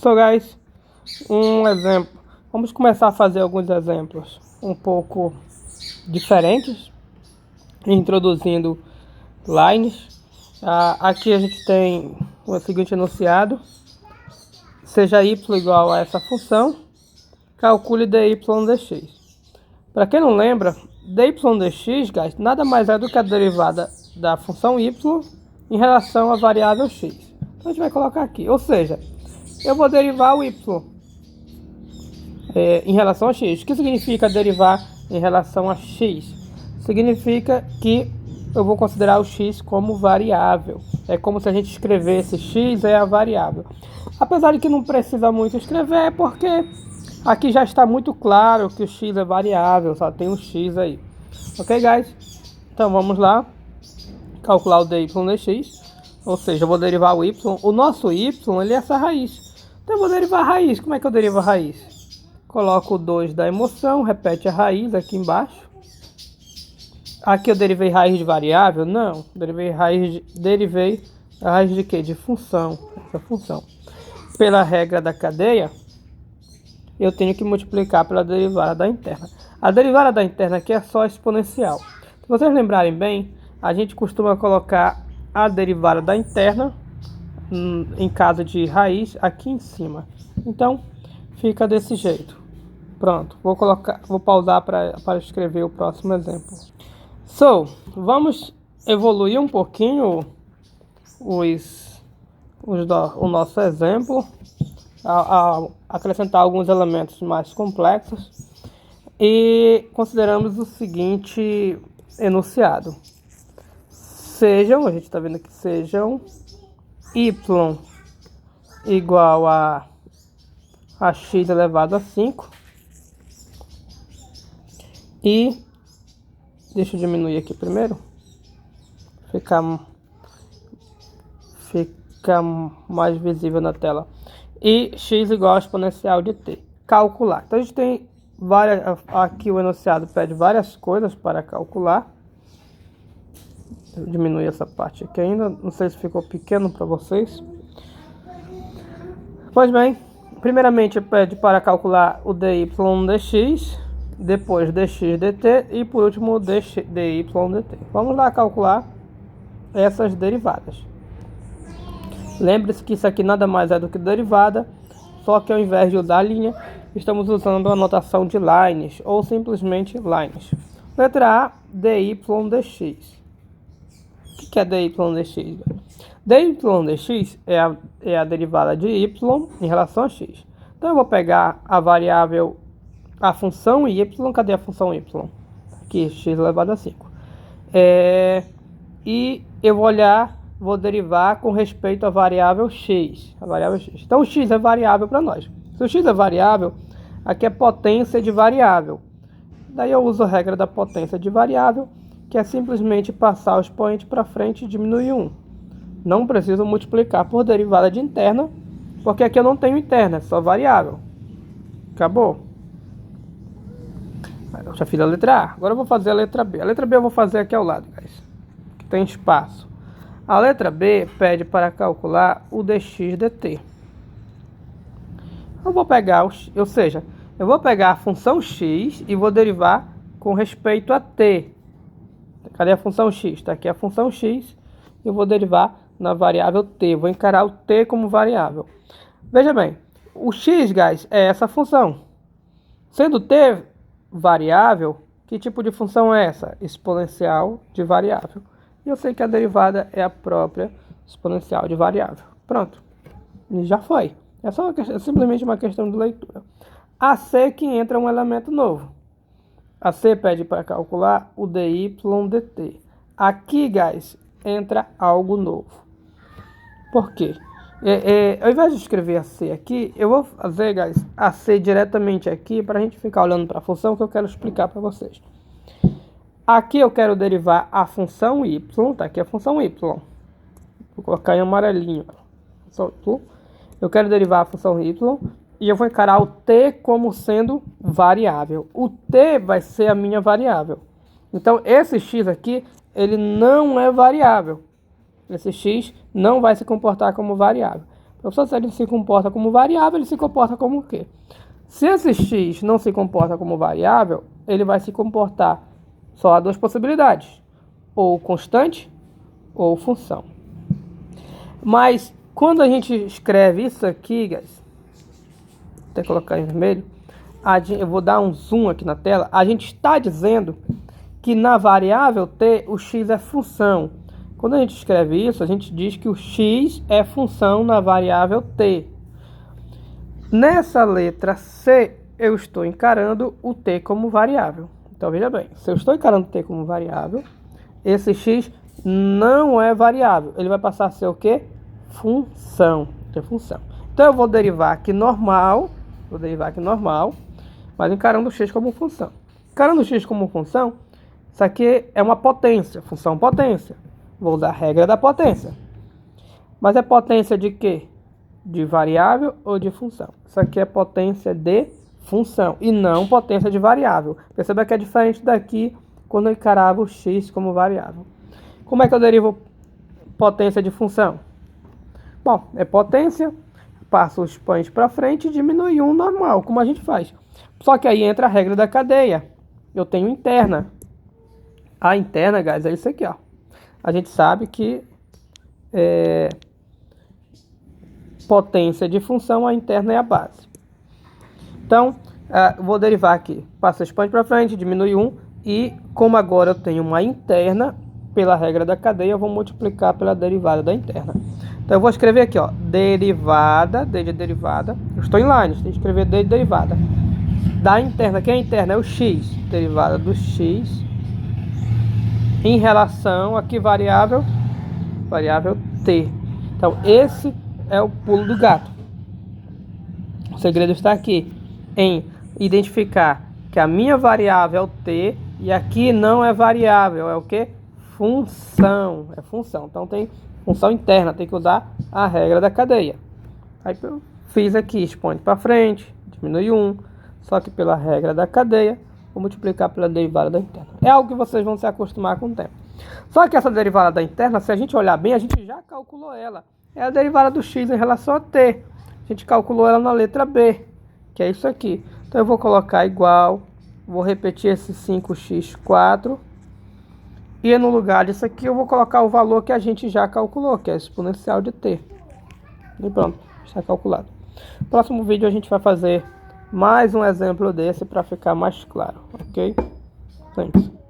So guys, um exemplo. Vamos começar a fazer alguns exemplos um pouco diferentes, introduzindo lines. Aqui a gente tem o seguinte enunciado: seja y igual a essa função, calcule dy dx. Para quem não lembra, dy dx, guys, nada mais é do que a derivada da função y em relação à variável x. Então a gente vai colocar aqui, ou seja, eu vou derivar o y em relação a x. O que significa derivar em relação a x? Significa que eu vou considerar o x como variável. É como se a gente escrevesse x é a variável. Apesar de que não precisa muito escrever, porque aqui já está muito claro que o x é variável, só tem um x aí. Ok, guys? Então vamos lá calcular o dy dx. Ou seja, eu vou derivar o y. O nosso y, ele é essa raiz. Então eu vou derivar a raiz. Como é que eu derivo a raiz? Coloco o 2 da emoção, repete a raiz aqui embaixo. Aqui eu derivei raiz de variável? Não. Derivei a raiz de quê? De função. Essa função. Pela regra da cadeia, eu tenho que multiplicar pela derivada da interna. A derivada da interna aqui é só exponencial. Se vocês lembrarem bem, a gente costuma colocar a derivada da interna, em caso de raiz, aqui em cima. Então, fica desse jeito. Pronto, vou pausar para escrever o próximo exemplo. Vamos evoluir um pouquinho o nosso exemplo, acrescentar alguns elementos mais complexos e consideramos o seguinte enunciado: sejam, a gente está vendo aqui, sejam y igual a x elevado a 5 e deixa eu diminuir aqui primeiro, fica mais visível na tela, e x igual ao exponencial de t. Calcular. Então a gente tem aqui o enunciado pede várias coisas para calcular. Eu diminuir essa parte aqui ainda, não sei se ficou pequeno para vocês. Pois bem, primeiramente pede para calcular o dy dx, depois dx dt e por último dy dt. Vamos lá calcular essas derivadas. Lembre-se que isso aqui nada mais é do que derivada, só que ao invés de usar a linha, estamos usando a notação de lines ou simplesmente lines. Letra A, dy dx. O que é dy dx? dy dx é a derivada de y em relação a x. Então eu vou pegar a variável, a função y. Cadê a função y? Aqui, x elevado a 5. E eu vou derivar com respeito à variável x. Então o x é variável para nós. Se o x é variável, aqui é potência de variável. Daí eu uso a regra da potência de variável, que é simplesmente passar o expoente para frente e diminuir 1. Não preciso multiplicar por derivada de interna, porque aqui eu não tenho interna, é só variável. Acabou. Eu já fiz a letra A. Agora eu vou fazer a letra B. A letra B eu vou fazer aqui ao lado, guys, que tem espaço. A letra B pede para calcular o dx dt. Eu vou pegar, eu vou pegar a função x e vou derivar com respeito a t. Cadê a função x? Está aqui a função x. Eu vou derivar na variável t. Vou encarar o t como variável. Veja bem, o x, guys, é essa função. Sendo t variável, que tipo de função é essa? Exponencial de variável. E eu sei que a derivada é a própria exponencial de variável. Pronto. E já foi. É simplesmente uma questão de leitura. A C que entra um elemento novo. A C pede para calcular o dy dt. Aqui, guys, entra algo novo. Por quê? Ao invés de escrever a C aqui, eu vou fazer, guys, a C diretamente aqui para a gente ficar olhando para a função que eu quero explicar para vocês. Aqui eu quero derivar a função y. Tá aqui a função y. Vou colocar em amarelinho. Eu quero derivar a função y e eu vou encarar o t como sendo variável. O t vai ser a minha variável. Então esse x aqui, ele não é variável. Esse x não vai se comportar como variável. Então, se ele se comporta como variável, ele se comporta como o quê? Se esse x não se comporta como variável, ele vai se comportar, só há duas possibilidades, ou constante ou função. Mas quando a gente escreve isso aqui, guys, vou até colocar em vermelho, eu vou dar um zoom aqui na tela, a gente está dizendo que na variável t o x é função. Quando a gente escreve isso, a gente diz que o x é função na variável t. Nessa letra C, eu estou encarando o t como variável. Então, veja bem, se eu estou encarando o t como variável, esse x não é variável. Ele vai passar a ser o quê? Função. Função. Então, eu vou derivar aqui normal, mas encarando o x como função. Encarando o x como função, isso aqui é uma potência, função potência. Vou usar a regra da potência. Mas é potência de quê? De variável ou de função? Isso aqui é potência de função e não potência de variável. Perceba que é diferente daqui quando eu encarava o x como variável. Como é que eu derivo potência de função? Bom, é potência, passo os pães para frente e diminui um normal, como a gente faz. Só que aí entra a regra da cadeia. Eu tenho interna. A interna, guys, é isso aqui, ó. A gente sabe que potência de função, a interna é a base. Então, vou derivar aqui. Passo expoente para frente, diminui 1. E como agora eu tenho uma interna, pela regra da cadeia, eu vou multiplicar pela derivada da interna. Então, eu vou escrever aqui, ó, derivada, d de derivada. Eu estou em line, tem que escrever d de derivada. Da interna, que é a interna? É o x. Derivada do x em relação a que variável? Variável t. Então, esse é o pulo do gato. O segredo está aqui em identificar que a minha variável é o t e aqui não é variável, é o que? Função. É função. Então, tem função interna, tem que usar a regra da cadeia. Aí eu fiz aqui, expoente para frente, diminui 1, só que pela regra da cadeia, vou multiplicar pela derivada da interna. É algo que vocês vão se acostumar com o tempo. Só que essa derivada da interna, se a gente olhar bem, a gente já calculou ela. É a derivada do x em relação a t. A gente calculou ela na letra B, que é isso aqui. Então eu vou colocar igual, vou repetir esse 5x4. E no lugar disso aqui eu vou colocar o valor que a gente já calculou, que é a exponencial de t. E pronto, está calculado. No próximo vídeo a gente vai fazer mais um exemplo desse para ficar mais claro, ok? Thanks.